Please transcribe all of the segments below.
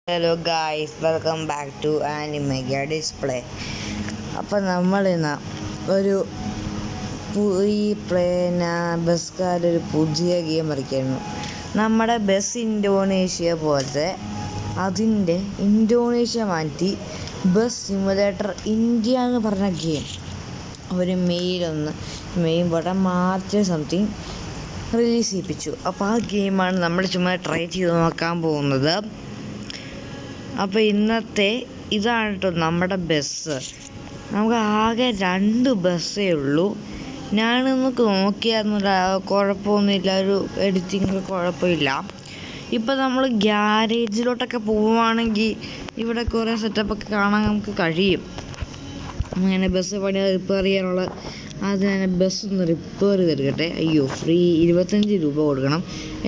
Hello guys, welcome back to Animega display. അപ്പോൾ നമ്മളിന്ന് ഒരു ബസ്സുകാരൊരു പുതിയ ഗെയിം ഇറക്കിയിരുന്നു. നമ്മുടെ ബസ് ഇന്തോനേഷ്യ പോലത്തെ അതിൻ്റെ ഇന്തോനേഷ്യ മാറ്റി ബസ് സിമുലേറ്റർ ഇന്ത്യ എന്ന് പറഞ്ഞ ഗെയിം ഒരു മെയ് മാർച്ച് സംതിങ് റിലീസ് ചെയ്യിപ്പിച്ചു. അപ്പോൾ ആ ഗെയിമാണ് നമ്മൾ ചുമ്മാ ട്രൈ ചെയ്ത് നോക്കാൻ പോകുന്നത്. അപ്പോൾ ഇന്നത്തെ ഇതാണ് കേട്ടോ നമ്മുടെ ബസ്. നമുക്ക് ആകെ 2 ബസ്സേ ഉള്ളൂ. ഞാനൊന്ന് നോക്കിയായിരുന്നില്ല, കുഴപ്പമൊന്നുമില്ല, ഒരു എഡിറ്റിംഗ് കുഴപ്പമില്ല. ഇപ്പം നമ്മൾ ഗ്യാരേജിലോട്ടൊക്കെ പോവുകയാണെങ്കിൽ ഇവിടെ കുറേ സെറ്റപ്പൊക്കെ കാണാൻ നമുക്ക് കഴിയും. അങ്ങനെ ബസ് പണി റിപ്പയർ ചെയ്യാനുള്ള അതിനെ ബസ് ഒന്ന് റിപ്പയർ ചെയ്തെടുക്കട്ടെ. അയ്യോ, ഫ്രീ 25 രൂപ കൊടുക്കണം.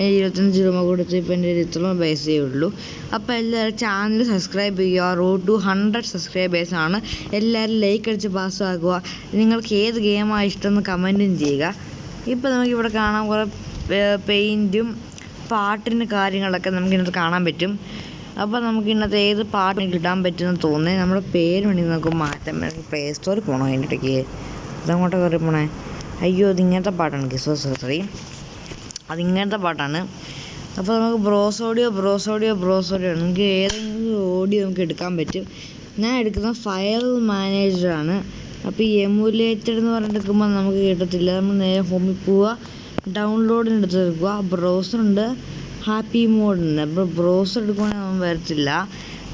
25 രൂപ കൊടുത്ത് ഇപ്പം എൻ്റെ ഇത്രയും പൈസയേ ഉള്ളൂ. അപ്പോൾ എല്ലാവരും ചാനൽ സബ്സ്ക്രൈബ് ചെയ്യുക. റോഡ് ടു 100 സബ്സ്ക്രൈബേഴ്സാണ്. എല്ലാവരും ലൈക്ക് അടിച്ച് പാസ്സാക്കുക. നിങ്ങൾക്ക് ഏത് ഗെയിമാണ് ഇഷ്ടമെന്ന് കമൻറ്റും ചെയ്യുക. ഇപ്പോൾ നമുക്കിവിടെ കാണാൻ കുറേ പെയിൻറ്റും പാട്ടിൻ്റെ കാര്യങ്ങളൊക്കെ നമുക്കിന്നത്തെ കാണാൻ പറ്റും. അപ്പോൾ നമുക്ക് ഇന്നത്തെ ഏത് പാട്ടിന് കിട്ടാൻ പറ്റുമെന്ന് തോന്നുന്നത്. നമ്മുടെ പേര് വേണ്ടി നമുക്ക് മാറ്റാൻ പ്ലേ സ്റ്റോറിൽ പോകണോ? അതിൻ്റെ ഇടയ്ക്ക് ഇതങ്ങോട്ട് കയറി പോണേ. അയ്യോ, അതിങ്ങനത്തെ പാട്ടാണ്. സോറി, അതിങ്ങനത്തെ പാട്ടാണ്. അപ്പോൾ നമുക്ക് ബ്രോസ് ഓഡിയോ നമുക്ക് ഏതെങ്കിലും ഓഡിയോ നമുക്ക് എടുക്കാൻ പറ്റും. ഞാൻ എടുക്കുന്ന ഫയൽ മാനേജറാണ്. അപ്പോൾ ഈ എമുലേറ്റഡ് എന്ന് പറഞ്ഞിട്ട് എടുക്കുമ്പോൾ നമുക്ക് കിട്ടത്തില്ല. നമ്മൾ നേരെ ഹോമിൽ പോവുക, ഡൗൺലോഡിന് എടുത്ത് എടുക്കുക. ബ്രൗസറുണ്ട്, ഹാപ്പി മോഡുണ്ട്. അപ്പോൾ ബ്രൗസർ എടുക്കുവാണെങ്കിൽ ഒന്നും വരത്തില്ല.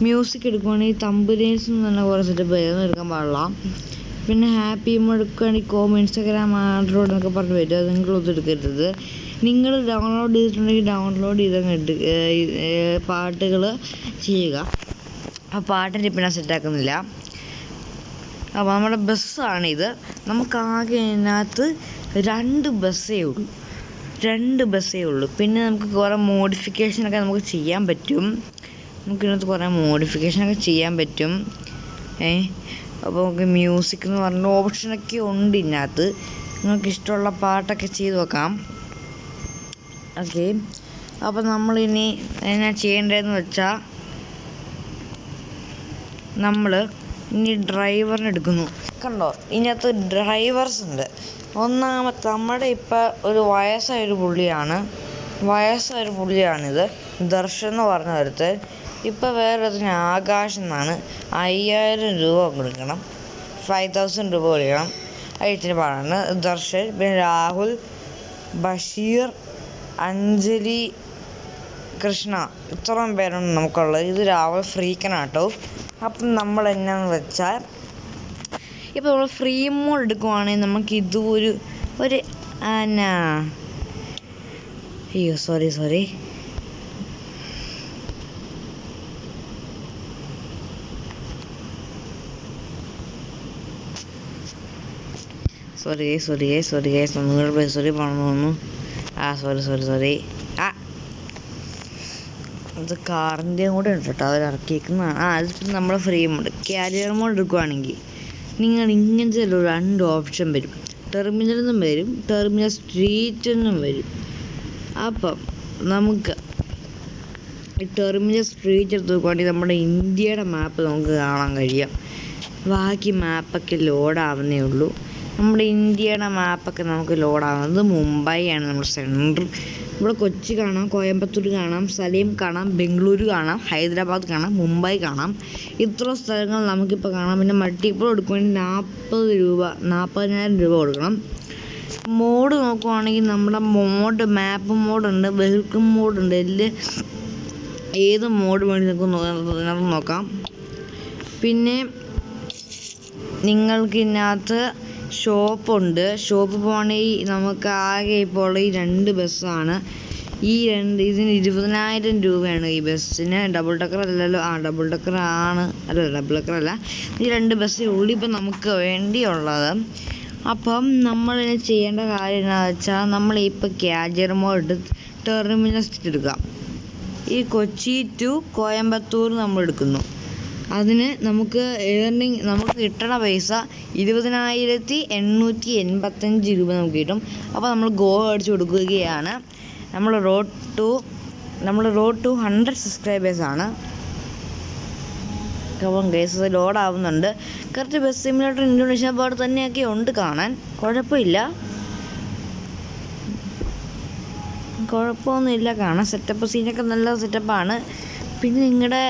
മ്യൂസിക് എടുക്കുവാണെങ്കിൽ തമ്പുരേൻസ് എന്ന് പറഞ്ഞ കുറേ സെറ്റപ്പ് എടുക്കാൻ പാടില്ല. പിന്നെ ഹാപ്പി മോഡ് എടുക്കുകയാണെങ്കിൽ ഇൻസ്റ്റാഗ്രാം, ആൻഡ്രോയിഡ് എന്നൊക്കെ പറഞ്ഞ് വരും. അത് നിങ്ങളൊന്നും എടുക്കരുത്. നിങ്ങൾ ഡൗൺലോഡ് ചെയ്തിട്ടുണ്ടെങ്കിൽ ഡൗൺലോഡ് ചെയ്തങ്ങ് പാട്ടുകൾ ചെയ്യുക. ആ പാട്ടിൻ്റെ ഇപ്പം ഞാൻ സെറ്റാക്കുന്നില്ല. അപ്പോൾ നമ്മുടെ ബസ്സാണിത്. നമുക്കാകെ ഇതിനകത്ത് 2 ബസ്സേ ഉള്ളൂ. പിന്നെ നമുക്ക് കുറേ മോഡിഫിക്കേഷനൊക്കെ നമുക്ക് ചെയ്യാൻ പറ്റും. നമുക്കിതിനകത്ത് കുറേ മോഡിഫിക്കേഷനൊക്കെ ചെയ്യാൻ പറ്റും. അപ്പോൾ നമുക്ക് മ്യൂസിക് എന്ന് പറഞ്ഞ ഓപ്ഷനൊക്കെ ഉണ്ട് ഇതിനകത്ത്. നിങ്ങൾക്ക് ഇഷ്ടമുള്ള പാട്ടൊക്കെ ചെയ്ത് വെക്കാം. ഓക്കെ, അപ്പോൾ നമ്മളിനി എന്നാ ചെയ്യേണ്ടതെന്ന് വെച്ചാൽ നമ്മൾ ഇനി ഡ്രൈവറിനെ എടുക്കുന്നു. കണ്ടോ, ഇതിനകത്ത് ഡ്രൈവേഴ്സ് ഉണ്ട്. ഒന്നാമത്തെ നമ്മുടെ ഇപ്പം ഒരു വയസ്സായൊരു പുള്ളിയാണിത്, ദർശൻ എന്ന് പറഞ്ഞ ഒരുത്തൻ. ഇപ്പം വേറൊരുത്തിന് ആകാശ് എന്നാണ്. 5000 രൂപ കൊടുക്കണം, 5000 രൂപ കൊടുക്കണം. അതിന് പാടാണ് ദർശൻ. പിന്നെ രാഹുൽ, ബഷീർ, അഞ്ജലി, കൃഷ്ണ, ഇത്രയും പേരാണ് നമുക്കുള്ളത്. ഇത് രാഹുൽ ഫ്രീക്കനാട്ടോ. അപ്പം നമ്മൾ എന്നാന്ന് വെച്ചാൽ ഇപ്പോൾ നമ്മൾ ഫ്രീ മോഡ് എടുക്കുവാണെങ്കിൽ നമുക്ക് ഇത് ഒരു അയ്യോ സോറി സോറി പറഞ്ഞു. സോറി അത് കാറിൻ്റെയും കൂടെ ഉണ്ട് കേട്ടോ, അവർ ഇറക്കിയേക്കുന്നതാണ്. അതിപ്പോൾ നമ്മൾ ഫ്രീ മോഡ് കാരിയർ മോഡ് എടുക്കുവാണെങ്കിൽ നിങ്ങൾ ഇങ്ങനത്തെ 2 ഓപ്ഷൻ വരും. ടെർമിനൽ നിന്നും വരും, ടെർമിനൽ സ്ട്രീറ്റിൽ നിന്നും വരും. അപ്പം നമുക്ക് ഈ ടെർമിനൽ സ്ട്രീറ്റ് എടുത്ത് നോക്കുവാണെങ്കിൽ നമ്മുടെ ഇന്ത്യയുടെ മാപ്പ് നമുക്ക് കാണാൻ കഴിയും. ബാക്കി മാപ്പൊക്കെ ലോഡാവുന്നേ ഉള്ളൂ. നമ്മുടെ ഇന്ത്യയുടെ മാപ്പൊക്കെ നമുക്ക് ലോഡാവുന്നത് മുംബൈ ആണ് നമ്മുടെ സെൻറ്റർ. ഇവിടെ കൊച്ചി കാണാം, കോയമ്പത്തൂർ കാണാം, സലേം കാണാം, ബംഗളൂരു കാണാം, ഹൈദരാബാദ് കാണാം, മുംബൈ കാണാം. ഇത്ര സ്ഥലങ്ങൾ നമുക്കിപ്പോൾ കാണാം. പിന്നെ മൾട്ടിപ്പിൾ എടുക്കുകയാണെങ്കിൽ 40,000 രൂപ കൊടുക്കണം. മോഡ് നോക്കുവാണെങ്കിൽ നമ്മുടെ മാപ്പ് മോഡുണ്ട്, വെഹിക്കിൾ മോഡുണ്ട്. ഏത് മോഡ് വേണ്ടി നമുക്ക് നോക്കാം. പിന്നെ നിങ്ങൾക്ക് ഇതിനകത്ത് ഷോപ്പ് പോകണമെങ്കിൽ നമുക്ക് ആകെ ഇപ്പോൾ ഈ 2 ബസ്സാണ്. ഇതിന് 20,000 രൂപയാണ് ഈ ബസ്സിന്. ഡബിൾ ഡെക്കർ അല്ലല്ലോ, ഡബിൾ ഡെക്കർ ആണ്, ഡബിൾ ഡെക്കർ അല്ല. ഈ 2 ബസ്സേ ഉള്ളൂ ഇപ്പം നമുക്ക് വേണ്ടിയുള്ളത്. അപ്പം നമ്മൾ ചെയ്യേണ്ട കാര്യം എന്താണെന്ന് വെച്ചാൽ നമ്മളിപ്പോൾ കാരിയർ മോഡ് ടെർമിനൽ എടുക്കുക. ഈ കൊച്ചി ടു കോയമ്പത്തൂർ നമ്മൾ എടുക്കുന്നു. അതിന് നമുക്ക് നമുക്ക് കിട്ടണ പൈസ 20,885 രൂപ നമുക്ക് കിട്ടും. അപ്പോൾ നമ്മൾ ഗോ അടിച്ച് കൊടുക്കുകയാണ്. നമ്മൾ റോഡ് ടു 100 സബ്സ്ക്രൈബേഴ്സാണ്. കേസ് ലോഡ് ആവുന്നുണ്ട്. കറക്റ്റ് ബസ് സിമുലേറ്റർ ഇന്തോനേഷ്യ പോലെ തന്നെയൊക്കെ ഉണ്ട് കാണാൻ, കുഴപ്പമൊന്നുമില്ല കാണാൻ. സെറ്റപ്പ് സീനൊക്കെ നല്ല സെറ്റപ്പാണ്. പിന്നെ നിങ്ങളുടെ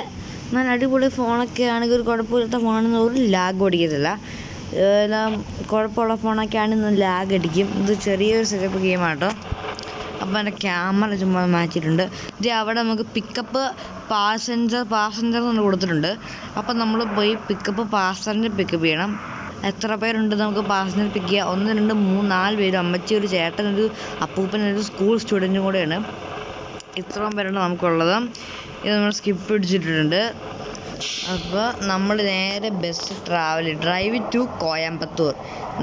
നല്ല അടിപൊളി ഫോണൊക്കെ ആണെങ്കിൽ ഒരു കുഴപ്പമില്ലാത്ത ഫോണാണെങ്കിൽ ഒരു ലാഗ് ഓടിക്കത്തില്ല. എല്ലാം കുഴപ്പമുള്ള ഫോണൊക്കെ ആണെങ്കിൽ ലാഗ് അടിക്കും. ഇത് ചെറിയൊരു സെറ്റപ്പ് ഗെയിമാട്ടോ. അപ്പോൾ എൻ്റെ ക്യാമറ ചുമ്മാ മാറ്റിയിട്ടുണ്ട്. ഇത് അവിടെ നമുക്ക് പിക്കപ്പ് പാസഞ്ചർ എന്ന് കൊടുത്തിട്ടുണ്ട്. അപ്പം നമ്മൾ പോയി പാസഞ്ചർ പിക്കപ്പ് ചെയ്യണം. എത്ര പേരുണ്ട് നമുക്ക് പാസഞ്ചർ പിക്ക് ചെയ്യാം? 1 2 3 4 പേര്, അമ്മച്ചി, ഒരു ചേട്ടൻ, ഒരു അപ്പൂപ്പൻ, ഒരു സ്കൂൾ സ്റ്റുഡൻറ്റും കൂടെയാണ്. ഇത്രയും പേരാണ് നമുക്കുള്ളത്. ഇത് നമ്മൾ സ്കിപ്പ് പിടിച്ചിട്ടുണ്ട്. അപ്പോൾ നമ്മൾ നേരെ ബസ് ഡ്രൈവ് ടു കോയമ്പത്തൂർ.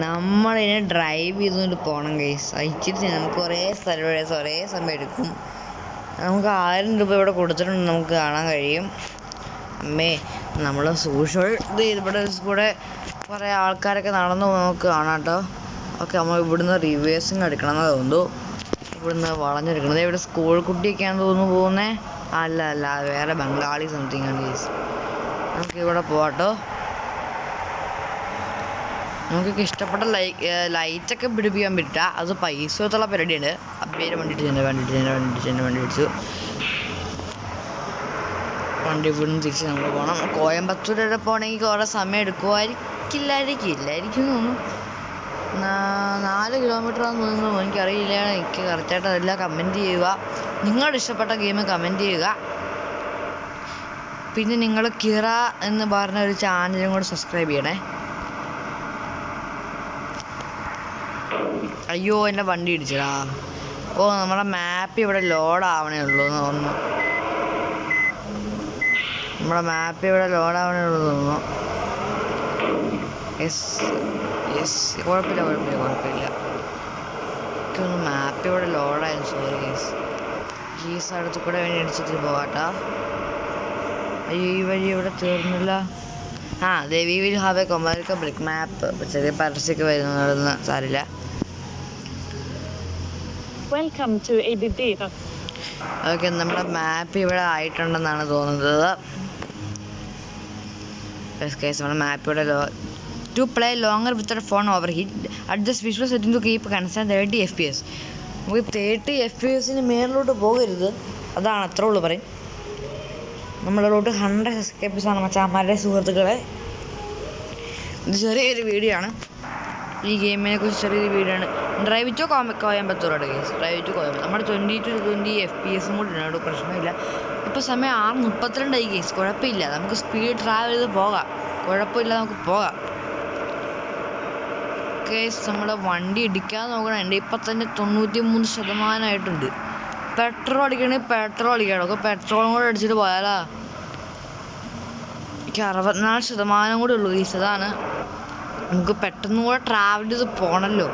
നമ്മളിതിനെ ഡ്രൈവ് ചെയ്തുകൊണ്ട് പോകണം ഗൈസ്. ഇച്ചിരി നമുക്ക് ഒരേ സമയം എടുക്കും. നമുക്ക് 1000 രൂപ ഇവിടെ കൊടുത്തിട്ടുണ്ട്, നമുക്ക് കാണാൻ കഴിയും. നമ്മൾ ഇവിടെ കൂടെ കുറേ ആൾക്കാരൊക്കെ നടന്നു നമുക്ക് കാണാം കേട്ടോ. ഓക്കെ, നമ്മൾ ഇവിടുന്ന് റിവേഴ്സിങ് എടുക്കണമെന്ന് തോന്നുന്നു. ഇവിടുന്ന് വളഞ്ഞെടുക്കണത് ഇവിടെ സ്കൂൾ കുട്ടിയൊക്കെയാണെന്ന് തോന്നുന്നു പോകുന്നത്. അല്ല, വേറെ ബംഗാളി സംതിങ് ആണ് ഗൈസ്. നമുക്കിവിടെ പോവാട്ടോ. നമുക്കൊക്കെ ഇഷ്ടപ്പെട്ട ലൈറ്റൊക്കെ പിടിപ്പിക്കാൻ പറ്റില്ല, അത് പൈസ കൊടുത്തുള്ള പരിപാടിയാണ്. അപ്പേര് വണ്ടി അടിച്ചു. വണ്ടി ഇവിടുന്ന് തിരിച്ച് നമ്മൾ പോകണം. കോയമ്പത്തൂർ വരെ പോകണമെങ്കിൽ കുറേ സമയം എടുക്കുമായിരിക്കും തോന്നുന്നു. 4 കിലോമീറ്ററാണെന്ന് തോന്നുന്നു, എനിക്കറിയില്ല. എനിക്ക് കറക്റ്റായിട്ട് അതെല്ലാം കമൻറ്റ് ചെയ്യുക. നിങ്ങളുടെ ഇഷ്ടപ്പെട്ട ഗെയിം കമൻറ്റ് ചെയ്യുക. പിന്നെ നിങ്ങൾ കിറ എന്ന് പറഞ്ഞ ഒരു ചാനലും കൂടെ സബ്സ്ക്രൈബ് ചെയ്യണേ. അയ്യോ, എൻ്റെ വണ്ടി ഇടിച്ചടാ. നമ്മുടെ മാപ്പ് ഇവിടെ ലോഡ് ആവണേ ഉള്ളൂ എന്ന് തോന്നുന്നു. കുഴപ്പമില്ല. എനിക്കൊന്ന് മാപ്പ് ഇവിടെ ലോഡായിരുന്നു. Sorry guys. ഈ സ്ഥലത്ത് കൂടെ വേണ്ടി അടിച്ചിട്ട് പോവാട്ടാ. അയ്യോ, ഈ വഴി ഇവിടെ തീർന്നില്ല. We will have a commercial break മാപ്പ്. ചെറിയ പരസ്യമൊക്കെ വരുന്ന സാരില്ല. ഓക്കെ, നമ്മുടെ മാപ്പ് ഇവിടെ ആയിട്ടുണ്ടെന്നാണ് തോന്നുന്നത്. നമ്മുടെ മാപ്പ് ഇവിടെ to play longer with phone over heat adjust visual setting to keep constant 30 FPS. നമുക്ക് 30 FPS മേളിലോട്ട് പോകരുത്, അതാണ് അത്രേ ഉള്ളൂ പറയും. നമ്മളിലോട്ട് 100 FPS ആണ് മച്ചാന്മാരുടെ സുഹൃത്തുക്കളെ. ഇത് ചെറിയൊരു വീഡിയോ ആണ്. ഈ ഗെയിമിനെ കുറിച്ച് ചെറിയൊരു വീഡിയോ ആണ്. ഡ്രൈവ് ടു കോയമ്പത്തൂരോട് കേസ്. നമ്മുടെ 20 to 20 FPS കൂടി ഉണ്ട്, പ്രശ്നമില്ല. ഇപ്പോൾ സമയം 6:32 കേസ്. കുഴപ്പമില്ല, നമുക്ക് സ്പീഡ് ട്രാവൽ ചെയ്ത് പോകാം. നമുക്ക് പോകാം കേസ്. നമ്മുടെ വണ്ടി ഇടിക്കാതെ നോക്കണം. എൻ്റെ ഇപ്പം തന്നെ 93% പെട്രോൾ അടിക്കണമെങ്കിൽ പെട്രോൾ അടിക്കണം. നമുക്ക് പെട്രോളും കൂടെ അടിച്ചിട്ട് പോയാലാ. എനിക്ക് 64% കൂടെ ഉള്ളൂ കേസ്. അതാണ്, നമുക്ക് പെട്ടെന്ന് കൂടെ ട്രാവൽ ചെയ്ത് പോണല്ലോ.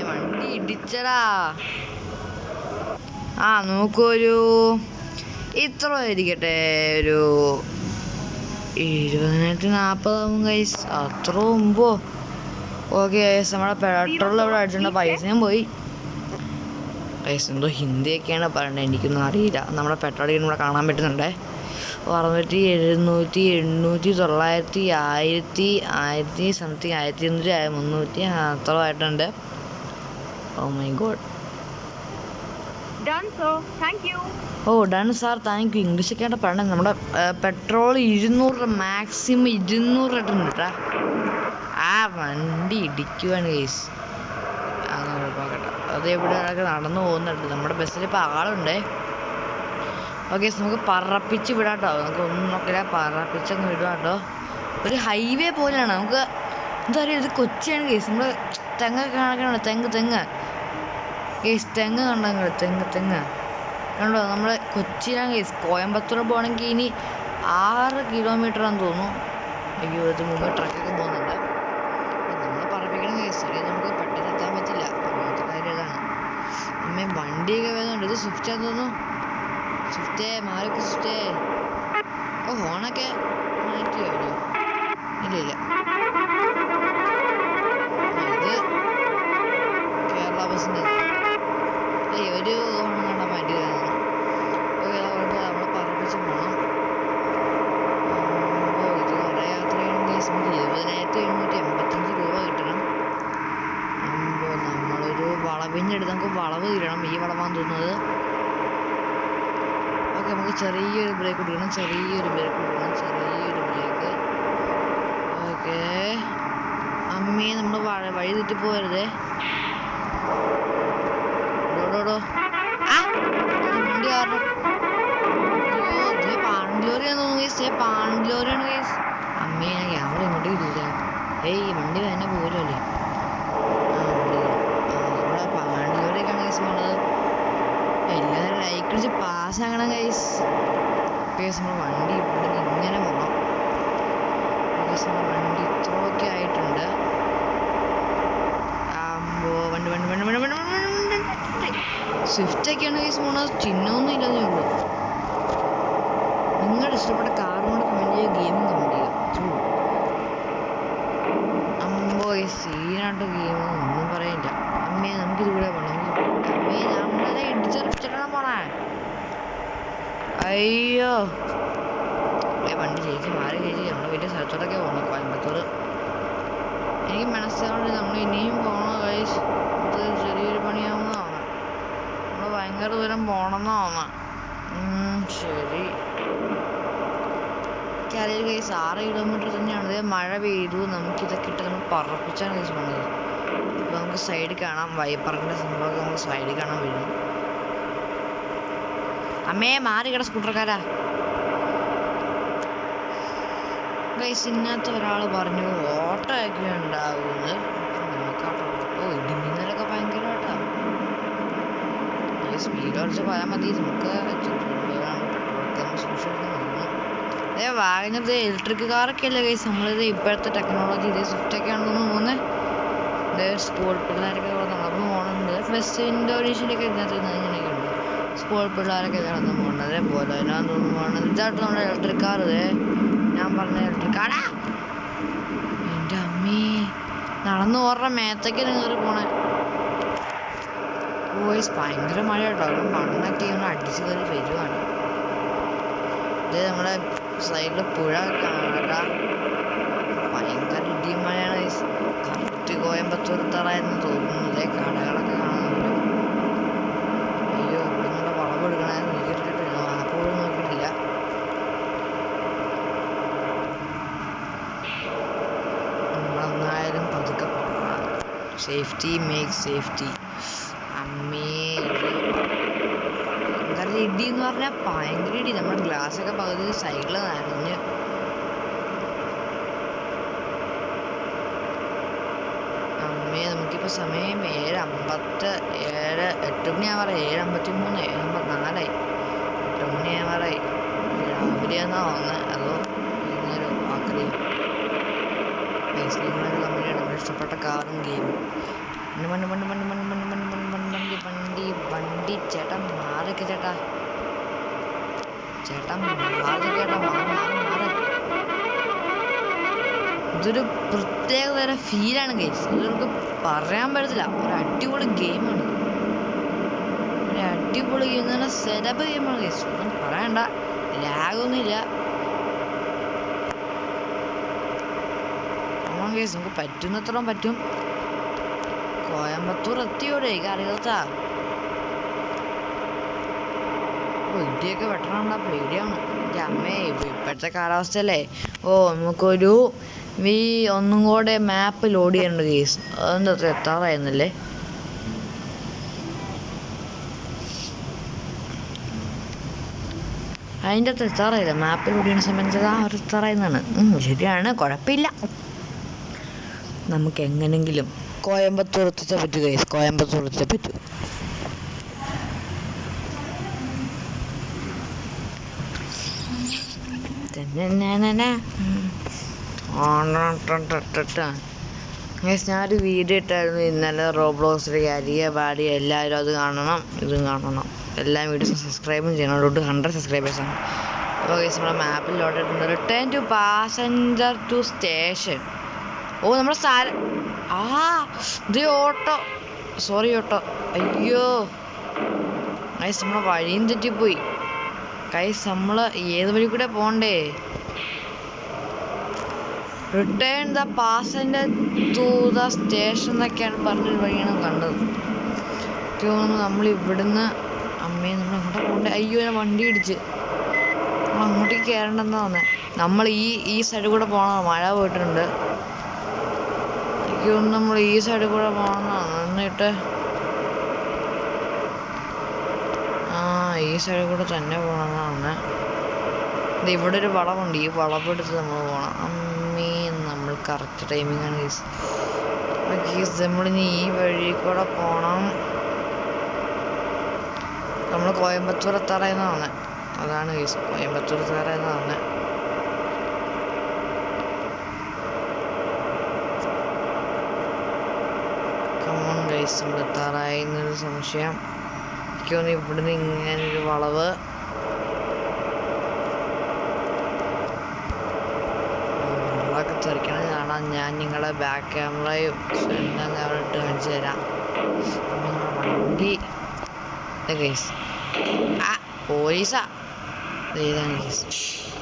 വണ്ടി ഇടിച്ചടാ. നമുക്കൊരു ഇത്ര ആയിരിക്കട്ടെ, ഒരു 20,040 ഗൈസ്. അത്ര മുമ്പോ ഓക്കെ ഗൈസ്. നമ്മുടെ പെട്രോൾ ഇവിടെ അടിച്ചിട്ടുണ്ട്, പൈസയും പോയി ഗൈസ്. എന്തോ ഹിന്ദിയൊക്കെയാണ് പറയണത്, എനിക്കൊന്നും അറിയില്ല. നമ്മുടെ പെട്രോൾ ഇവിടെ കാണാൻ പറ്റുന്നുണ്ട്. 600, 700, 800, 900, 1000 സംതിങ്, 1200, 300 അത്ര ആയിട്ടുണ്ട്. Oh my God. Done sir, thank you. ഇംഗ്ലീഷൊക്കെയാണ് പറയണത്. നമ്മുടെ പെട്രോൾ 200, മാക്സിമം 200 ഇട്ടുണ്ട് കേട്ടാ. വണ്ടി ഇടിക്കുവാണ് ഗൈസ്. അങ്ങനെ പോകട്ടെ. അത് എവിടെയൊക്കെ നടന്നു പോകുന്നുണ്ട്. നമ്മുടെ ബസ്സിൽ ഇപ്പോൾ ആളുണ്ടേ. ഓക്കെ, നമുക്ക് പറപ്പിച്ച് വിടാട്ടോ. നമുക്ക് ഒന്നും നോക്കില്ല, പറപ്പിച്ചങ്ങ് വിടാട്ടോ. ഒരു ഹൈവേ പോലെയാണ്. നമുക്ക് എന്താ പറയുക, ഇത് കൊച്ചിയാണ് കേസ്. നമ്മൾ തെങ്ങൊക്കെ കാണിക്കണോ? തെങ്ങ് കേസ്. തെങ്ങ് കണ്ടോ നിങ്ങൾ? തെങ്ങ് കണ്ടോ? നമ്മൾ കൊച്ചിയിലാണ് കേസ്. കോയമ്പത്തൂർ പോകണമെങ്കിൽ ഇനി 6 കിലോമീറ്ററാണെന്ന് തോന്നുന്നു. അയ്യോ, ഇത് മുമ്പ് ട്രക്കൊക്കെ പോകുന്നുണ്ട്. നമ്മൾ പറപ്പിക്കണം കേസ്. അല്ലെങ്കിൽ നമുക്ക് പെട്ടെന്ന് എത്താൻ പറ്റില്ല. അങ്ങനത്തെ കാര്യം ഇതാണ്. വണ്ടിയൊക്കെ വരുന്നുണ്ട്. ഇത് സ്വിഫ്റ്റാന്ന് തോന്നുന്നു. മാറിക്ക് സ്വിഫ്റ്റേ. ഹോണൊക്കെ മാറ്റിയോ? ഇല്ല. ഇത് കേരള ബസ്സിൻ്റെ ഒരു ഹോൺ കണ്ടാൽ മാറ്റിയതാണ്. ഓക്കെ, നമ്മൾ പറപ്പിച്ച് പോകണം. വളവാണ് തോന്നുന്നത്. ഓക്കെ, നമുക്ക് ചെറിയൊരു ബ്രേക്ക് കൊടുക്കണം. ഓക്കെ, അമ്മേ നമ്മൾ വഴി തെറ്റി പോകരുതേ. വണ്ടി കാരണം പാണ്ടിലോറിയാന്ന് തോന്നുന്നു. പാണ്ടിലോറിയാണ് ഗൈസ്. അമ്മേ, ഞാൻ ക്യാമറ ഇങ്ങോട്ട് ഇല്ല. വണ്ടി തന്നെ പോരല്ലേ. നമ്മുടെ പാണ്ടിലോറിയൊക്കെയാണ് ഗൈസ് പോണത്. എല്ലാവരും ലൈക്ക് അടിച്ച് പാസ്സാകണം ഗൈസ്. നമ്മുടെ വണ്ടി ഇവിടെ ഇങ്ങനെ പോകണം. നമ്മുടെ വണ്ടി ഇത്രയൊക്കെ ആയിട്ടുണ്ട്. സ്വിഫ്റ്റൊക്കെയാണ് ഗൈസ് പോണത്. ചിഹ്നമൊന്നും ഇല്ലെന്നേ ഉള്ളൂ. നിങ്ങളുടെ ഇഷ്ടപ്പെട്ട കാറിനോട് കമൻറ്റ് ചെയ്യുക, ഗെയിമും കമൻറ്റ് ചെയ്യുക. സീനായിട്ട് ഗെയിം ഒന്നും പറയില്ല. അമ്മേ, നമുക്കിതിലൂടെ പോകണം. അമ്മേ, നമ്മളെ ഇടിച്ചിട്ടാണ് പോണേ. അയ്യോ, വണ്ടി ചേച്ചി മാറി. നമ്മൾ വലിയ സ്ഥലത്തോട്ടൊക്കെ പോകണം, കോയമ്പത്തൂർ. എനിക്ക് മനസ്സിലാവുന്നത് നമ്മൾ ഇനിയും പോകണം ഗൈസ്. ഇത് ചെറിയൊരു പണിയാവുന്നതാണ്. നമ്മൾ ഭയങ്കര ദൂരം പോകണമെന്നാണ്. ശരി, എനിക്കറിയാം ഗൈസ്. 6 കിലോമീറ്റർ തന്നെയാണ്. മഴ പെയ്തു. നമുക്കിതൊക്കെ ഇട്ട് നമ്മൾ പറപ്പിച്ചാണ് ഗൈസ് പോണത്. ഇപ്പോൾ നമുക്ക് സൈഡിൽ കാണാം വൈപ്പറിൻ്റെ സംഭവമൊക്കെ നമുക്ക് സൈഡിൽ കാണാൻ വരും. അമ്മേ, മാറി കിട സ്കൂട്ടർക്കാരാ. ഗൈസ്, ഇതിനകത്ത് ഒരാൾ പറഞ്ഞു ഓട്ടോ ഒക്കെ ഉണ്ടാവുമെന്ന്. നോക്കാട്ടോ. ഇടിമിന്നലൊക്കെ ഭയങ്കരമായിട്ടാണ്. സ്പീഡ് കുറച്ച് പോയാൽ മതി. നമുക്ക് പെട്രോളൊക്കെ സൂക്ഷിക്കണം. വാഗനർ ഇലക്ട്രിക് കാറൊക്കെ അല്ലേ ഗൈസ് നമ്മളിത് ഇപ്പോഴത്തെ ടെക്നോളജി. ഇത് സ്വിഫ്റ്റൊക്കെ ആണെന്ന് തോന്നുന്നത്. സ്കൂൾ പിള്ളേരൊക്കെ നടന്നു പോകുന്നുണ്ട്. ബസ് ഇൻഡോനേഷ്യയിലൊക്കെ ഇതിനകത്ത് ഇങ്ങനെയൊക്കെ ഉണ്ട്. സ്കൂൾ പിള്ളേരൊക്കെ നടന്നു പോകുന്നത് പോലെ ഞാൻ തോന്നുന്നു പോകുന്നത്. ഇതായിട്ട് നമ്മുടെ ഇലക്ട്രിക് കാർ. ഞാൻ പറഞ്ഞ ഇലക്ട്രിക് കാറാ. എൻ്റെ അമ്മേ, നടന്നു ഓർമ്മ മേത്തേക്ക് കയറി പോണേ. ഗൈസ്, ഭയങ്കര മഴ കേട്ടോ. മണ്ണൊക്കെ ഇങ്ങനെ അടിച്ച് കയറി വരുവാണ്. ഇത് നമ്മുടെ സൈഡിൽ പുഴ കാണാം. ഭയങ്കര ഇടിയും മഴയാണ് ഗൈസ്. കറക്റ്റ് കോയമ്പത്തൂർ എത്താറായെന്ന് തോന്നുന്നത്. കടകളൊക്കെ കാണാൻ പറ്റും. അയ്യോ, ഇവിടെ നിന്നുള്ള വളവ് എടുക്കണമെന്ന് നോക്കിയിട്ടില്ല. മാപ്പ് പോലും നോക്കിയിട്ടില്ല. നമ്മളെന്നായാലും പതുക്കെ പോകണം. Safety make safety. അമ്മേ, ഭയങ്കര ഇടി എന്ന് പറഞ്ഞാൽ ഭയങ്കര ഇടി. നമ്മുടെ ഗ്ലാസ്സൊക്കെ പകുതി സൈഡിൽ നനഞ്ഞ്. അമ്മേ, നമുക്കിപ്പോൾ സമയം 7:57, 8 മണിയാവാറായി. 7:53, 7:54. 8 മണിയാവാറായി. രാവിലെയാണെന്നാ തോന്നുന്നത്. അതോ വൈകുന്നേരം ആക്കറിയാം. നിങ്ങളുടെ കമ്പനിയാണ് നമ്മുടെ ഇഷ്ടപ്പെട്ട കാറും ഗെയിമും. വണ്ടി ചേട്ടാ മാറിക്ക്. ചേട്ടാ മാറിക്കേട്ടാ. മാറി. ഇതൊരു പ്രത്യേക തരം ഫീലാണ് ഗെയിംസ്. ഇത് നമുക്ക് പറയാൻ പറ്റത്തില്ല. ഒരു അടിപൊളി ഗെയിമാണ്. ഒരു അടിപൊളി ഗെയിം എന്ന് പറഞ്ഞാൽ സെറ്റപ്പ് ഗെയിമാണ് ഗെയിംസ്. ഒന്നും പറയണ്ട. ലാഗൊന്നുമില്ല. ഗെയിംസ് നമുക്ക് പറ്റുന്നത്രോളം പറ്റും. കോയമ്പത്തൂർ എത്തിയോടെ അറിയാത്താ. ഇടിയൊക്കെ വെട്ടണ പേടിയാണ്. എൻ്റെ അമ്മേ, ഇപ്പോഴത്തെ കാലാവസ്ഥയല്ലേ. നമുക്കൊരു ഒന്നും കൂടെ മാപ്പ് ലോഡ് ചെയ്യാനുണ്ട് കേസ്. അതെന്താ എത്താറായിരുന്നല്ലേ. അതിൻ്റെ അകത്ത് എത്താറായില്ല. മാപ്പ് ലോഡ് ചെയ്യുന്ന സമയത്ത് ഒരു എത്താറായിരുന്നാണ്. ശരിയാണ്, കുഴപ്പമില്ല. നമുക്ക് എങ്ങനെങ്കിലും കോയമ്പത്തൂർ എത്തിച്ചേ പറ്റൂ കേസ്. കോയമ്പത്തൂർ എത്തിച്ചേ പറ്റൂ. ഞാനൊരു വീഡിയോ ഇട്ടായിരുന്നു ഇന്നലെ റോബ്ലോക്സിൽ. അരിയ പാടിയ എല്ലാവരും അത് കാണണം, ഇതും കാണണം. എല്ലാ വീഡിയോസും സബ്സ്ക്രൈബും ചെയ്യണം. 100 സബ്സ്ക്രൈബേഴ്സാണ്. അപ്പോൾ കേസ് നമ്മുടെ മാപ്പിൽ ലോഡ് ആയിട്ടുണ്ട്. Return to passenger to station. നമ്മുടെ സ്ഥലം. ഇത് ഓട്ടോ. Sorry auto. അയ്യോ ഗൈസ്, നമ്മളെ വഴിയും തെറ്റിപ്പോയി ഗൈസ്. നമ്മൾ ഏത് വഴി കൂടെ പോകണ്ടേ? Return the passenger to the station എന്നൊക്കെയാണ് പറഞ്ഞൊരു വഴിയാണ് കണ്ടത്. നമ്മൾ ഇവിടുന്ന് അമ്മയെ നമ്മൾ അങ്ങോട്ട് പോകണ്ടേ? അയ്യോ വണ്ടി ഇടിച്ച് അങ്ങോട്ടേക്ക് കയറണ്ടെന്നാ തോന്നേ. നമ്മൾ ഈ സൈഡിൽ കൂടെ പോകണം. മഴ പോയിട്ടുണ്ട്. എനിക്ക് തോന്നുന്നു നമ്മൾ ഈ സൈഡിൽ കൂടെ പോകണമെന്നാണ്. എന്നിട്ട് ഈ സൈഡിൽ കൂടെ തന്നെ പോകണമെന്നാണ്. ഇവിടെ ഒരു വളവുണ്ട്. ഈ വളവെടുത്ത് നമ്മൾ പോകണം. അമ്മേ നമ്മൾ കറക്റ്റ് ടൈമിംഗ് ആണ് ഗീസ്. നമ്മളിനി ഈ വഴി കൂടെ പോകണം. നമ്മൾ കോയമ്പത്തൂർ എത്താറായെന്നാണ്. അതാണ് ഗീസ്, കോയമ്പത്തൂർ എത്താറായെന്നാണ്. കമോൺ ഗൈസ്, നമ്മൾ എത്താറായി എന്നൊരു സംശയം. എനിക്ക് തോന്നുന്നു ഇവിടുന്ന് ഇങ്ങനൊരു വളവ്. വളവൊക്കെ തെറിക്കണം കാണാൻ. ഞാൻ നിങ്ങളെ ബാക്ക് ക്യാമറയും ഫ്രണ്ട് ക്യാമറ ഇട്ട് കാണിച്ചു തരാം. വണ്ടി ഗൈസ് പോലീസാ. ഇതാണ് ഗൈസ്,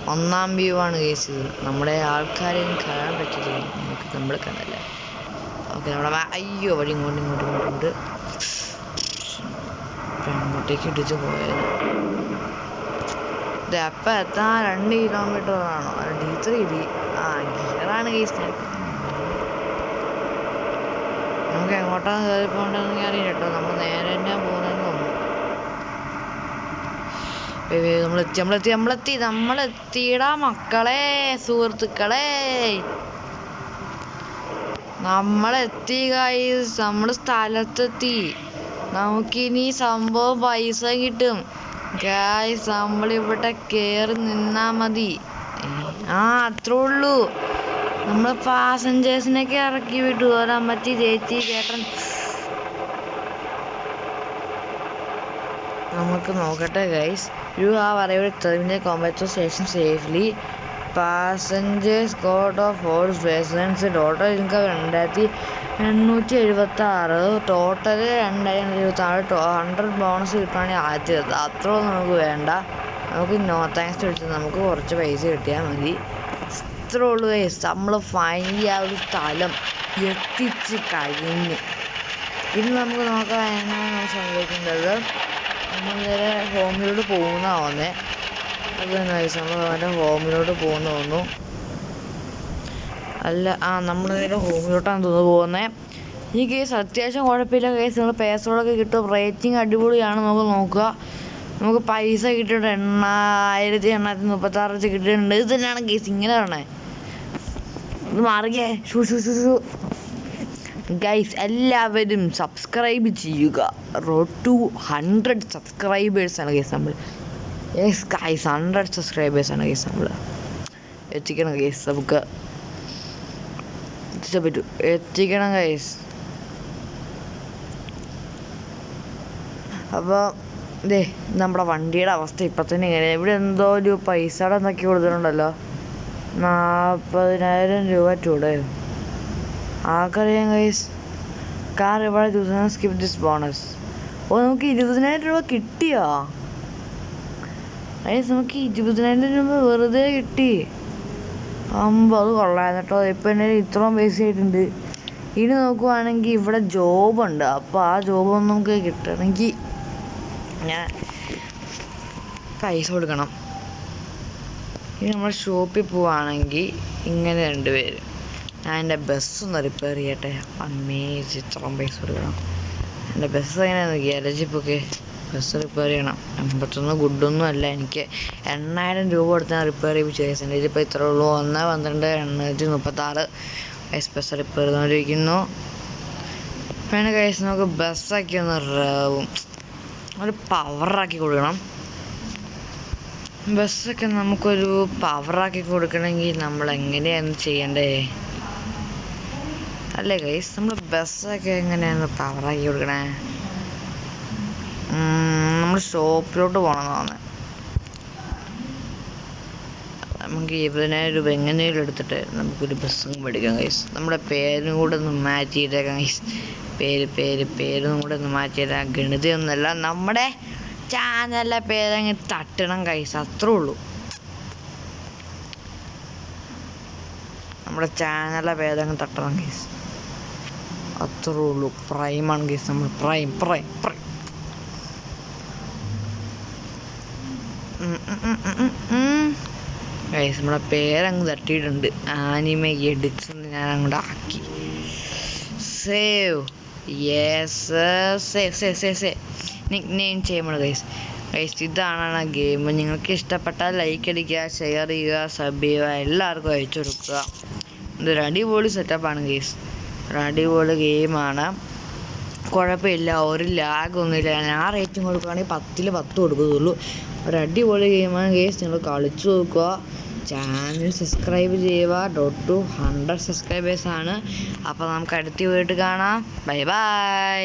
1ാം വ്യൂ ആണ് ഗൈസ്. ഇത് നമ്മുടെ ആൾക്കാരെയും കാണാൻ പറ്റില്ല. നമ്മൾ കണ്ടല്ലേ. ഓക്കെ, നമ്മുടെ അയ്യോ വഴി ഇങ്ങോട്ട് അങ്ങോട്ടേക്ക് ഇടിച്ച് പോയത്. ഇത് അപ്പം എത്താൻ 2 കിലോമീറ്ററാണോ? D3 ഗിയറാണ് guys. നമുക്ക് എങ്ങോട്ടാണ് കയറി പോകേണ്ടതെന്ന് അറിയില്ല കേട്ടോ. നമ്മൾ നേരെ തന്നെ പോകുന്നതെന്ന് തോന്നുന്നു. നമ്മളെത്തിയിടാ മക്കളെ, സുഹൃത്തുക്കളെ. നമ്മളെത്തി ഗൈസ്, നമ്മൾ സ്ഥലത്തെത്തി. നമുക്കിനി സംഭവം പൈസ കിട്ടും ഗൈസ്. നമ്മളിവിടെ കയറി നിന്നാ മതി. അത്രേ ഉള്ളൂ. നമ്മൾ പാസഞ്ചേഴ്സിനൊക്കെ ഇറക്കി വിട്ടു. ഒരമ്മച്ചി, ചേച്ചി, ചേട്ടൻ. നമുക്ക് നോക്കട്ടെ guys. You have arrived at Terminal Coimbatore Station safely. Passengers got off all stations. Total income 2876. Total 2076. 100 bonus കിട്ടുകയാണെങ്കിൽ ആദ്യത്തെ. അത്ര നമുക്ക് വേണ്ട. നമുക്ക് നോ താങ്ക്സ് എടുത്ത് നമുക്ക് കുറച്ച് പൈസ കിട്ടിയാൽ മതി. ഇത്രേ ഉള്ളൂ ഗൈസ്. നമ്മൾ ഫൈനലി ആ ഒരു സ്ഥലം എത്തിച്ച് കഴിഞ്ഞു. ഇനി നമുക്ക് നോക്കാം എന്നാണ് സംഭവിക്കുന്നത്. നമ്മൾ നേരെ ഹോമിലോട്ട് പോകുന്നതാവുന്നേ. അത് തന്നെ ഗൈസ്, നമ്മൾ നേരെ ഹോമിലോട്ട് തോന്നുന്നു. അല്ല, നമ്മൾ നേരെ ഹോമിലോട്ടാണ് തോന്നുന്നു പോകുന്നത്. ഈ കേസ് അത്യാവശ്യം കുഴപ്പമില്ല കേസ്. നിങ്ങൾ പേസോടൊക്കെ കിട്ടും. റേറ്റിംഗ് അടിപൊളിയാണ്. നമുക്ക് നോക്കുക. നമുക്ക് പൈസ കിട്ടിയിട്ടുണ്ട് 8,836 കിട്ടിയിട്ടുണ്ട്. ഇത് തന്നെയാണ് കേസ്. ഇങ്ങനെ വേണേ ഇത് മാറിയേ. ഗൈസ് എല്ലാവരും സബ്സ്ക്രൈബ് ചെയ്യുക. റോഡ് ടു 100 സബ്സ്ക്രൈബേഴ്സാണ് ഗൈസ് നമ്മൾ. യെസ് ഗൈസ്, 100 സബ്സ്ക്രൈബേഴ്സാണ് ഗൈസ് നമ്മൾ എത്തിക്കണം ഗൈസ്. നമുക്ക് എത്തിച്ചേ പറ്റൂ. എത്തിക്കണം ഗൈസ്. അപ്പോൾ ഇതേ നമ്മുടെ വണ്ടിയുടെ അവസ്ഥ ഇപ്പം തന്നെ ഇങ്ങനെ. ഇവിടെ എന്തോ ഒരു പൈസയുടെ എന്നൊക്കെ കൊടുത്തിട്ടുണ്ടല്ലോ. 40,000 രൂപ ടൂടെ ആർക്കറിയാം ഗൈസ്. കാർ ഇവിടെ സ്കിപ്പ് ദിസ് ബോണസ്. നമുക്ക് 20,000 രൂപ കിട്ടിയോ ഗൈസ്? നമുക്ക് 20,000 രൂപ വെറുതെ കിട്ടി. അത് കൊള്ളായിരുന്നു കേട്ടോ. ഇപ്പം എൻ്റെ ഇത്രയും പൈസ ആയിട്ടുണ്ട്. ഇനി നോക്കുവാണെങ്കിൽ ഇവിടെ ജോബുണ്ട്. അപ്പോൾ ആ ജോബൊന്നും നമുക്ക് കിട്ടണമെങ്കിൽ ഞാൻ പൈസ കൊടുക്കണം. ഇനി നമ്മൾ ഷോപ്പിൽ പോവുകയാണെങ്കിൽ ഇങ്ങനെ 2 പേര്. ഞാൻ എൻ്റെ ബസ്സൊന്ന് റിപ്പയർ ചെയ്യട്ടെ. ഇത്രയും പൈസ കൊടുക്കണം. എൻ്റെ ബസ് എങ്ങനെയാണ് ഗ്യാരേജിപ്പൊക്കെ ബസ് റിപ്പയർ ചെയ്യണം. 81 ഗുഡൊന്നും അല്ല. എനിക്ക് 8,000 രൂപ കൊടുത്ത് ഞാൻ റിപ്പയർ ചെയ്യിപ്പിച്ചു ഗൈസ്. എൻ്റെ ഇതിപ്പോൾ ഇത്രേ ഉള്ളൂ. 1,12,836 ബസ് റിപ്പയർ ചെയ്തുകൊണ്ടിരിക്കുന്നു. പിന്നെ ഗൈസ് നമുക്ക് ബസ്സൊക്കെ ഒന്ന് ഒരു പവറാക്കി കൊടുക്കണം. ബസ്സൊക്കെ നമുക്കൊരു പവറാക്കി കൊടുക്കണമെങ്കിൽ നമ്മൾ എങ്ങനെയാണ് ചെയ്യണ്ടേ അല്ലേ ഗൈസ്? നമ്മൾ ബസ്സൊക്കെ എങ്ങനെയാണ് പവറാക്കി കൊടുക്കണേ? നമ്മൾ ഷോപ്പിലോട്ട് പോകണമെന്നാണ്. നമുക്ക് 20,000 രൂപ എങ്ങനെയും എടുത്തിട്ട് നമുക്കൊരു ബസ്സും മേടിക്കാം ഗൈസ്. നമ്മുടെ പേരും കൂടെ ഒന്ന് മാറ്റിയിട്ടേക്കാം ഗൈസ്. പേരും കൂടെ ഒന്ന് മാറ്റിയിട്ടേക്കാം. ഗണിതയൊന്നുമല്ല, നമ്മുടെ ചാനലിലെ പേരങ്ങ് തട്ടണം ഗൈസ്. അത്രേ ഉള്ളൂ. നമ്മുടെ ചാനലിലെ പേരങ്ങ് തട്ടണം ഗൈസ്. അത്രേ ഉള്ളൂ. പ്രൈമാണ് ഗൈസ്. നമ്മൾ പ്രൈം ഗൈസ് നമ്മുടെ പേരങ്ങ് തട്ടിയിട്ടുണ്ട്. ആനിമെ എഡിറ്റ്സ് ഞാൻ അങ്ങോട്ട് ആക്കി. സേവ് സേവ് നിക് നെയിം ചെയ്യുമ്പോൾ ഗൈസ് ഇതാണ് ഗെയിം. നിങ്ങൾക്ക് ഇഷ്ടപ്പെട്ടാൽ ലൈക്ക് അടിക്കുക, ഷെയർ ചെയ്യുക, സബ് ചെയ്യുക, എല്ലാവർക്കും അയച്ചു കൊടുക്കുക. ഇതൊരു അടിപൊളി സെറ്റപ്പാണ് ഗൈസ്. ഒരു അടിപൊളി ഗെയിമാണ്. കുഴപ്പമില്ല, ഒരു ലാഗൊന്നുമില്ല. ഞാൻ റേറ്റിംഗ് കൊടുക്കുകയാണെങ്കിൽ 10ൽ 10 കൊടുക്കുകയുള്ളൂ. ഒരു അടിപൊളി ഗെയിമാണ് ഗൈസ്. നിങ്ങൾ കളിച്ചു നോക്കുക. ചാനൽ സബ്സ്ക്രൈബ് ചെയ്യുക. 100 സബ്സ്ക്രൈബേഴ്സാണ്. അപ്പോൾ നമുക്ക് അടുത്ത വീഡിയോ കാണാം. Bye bye.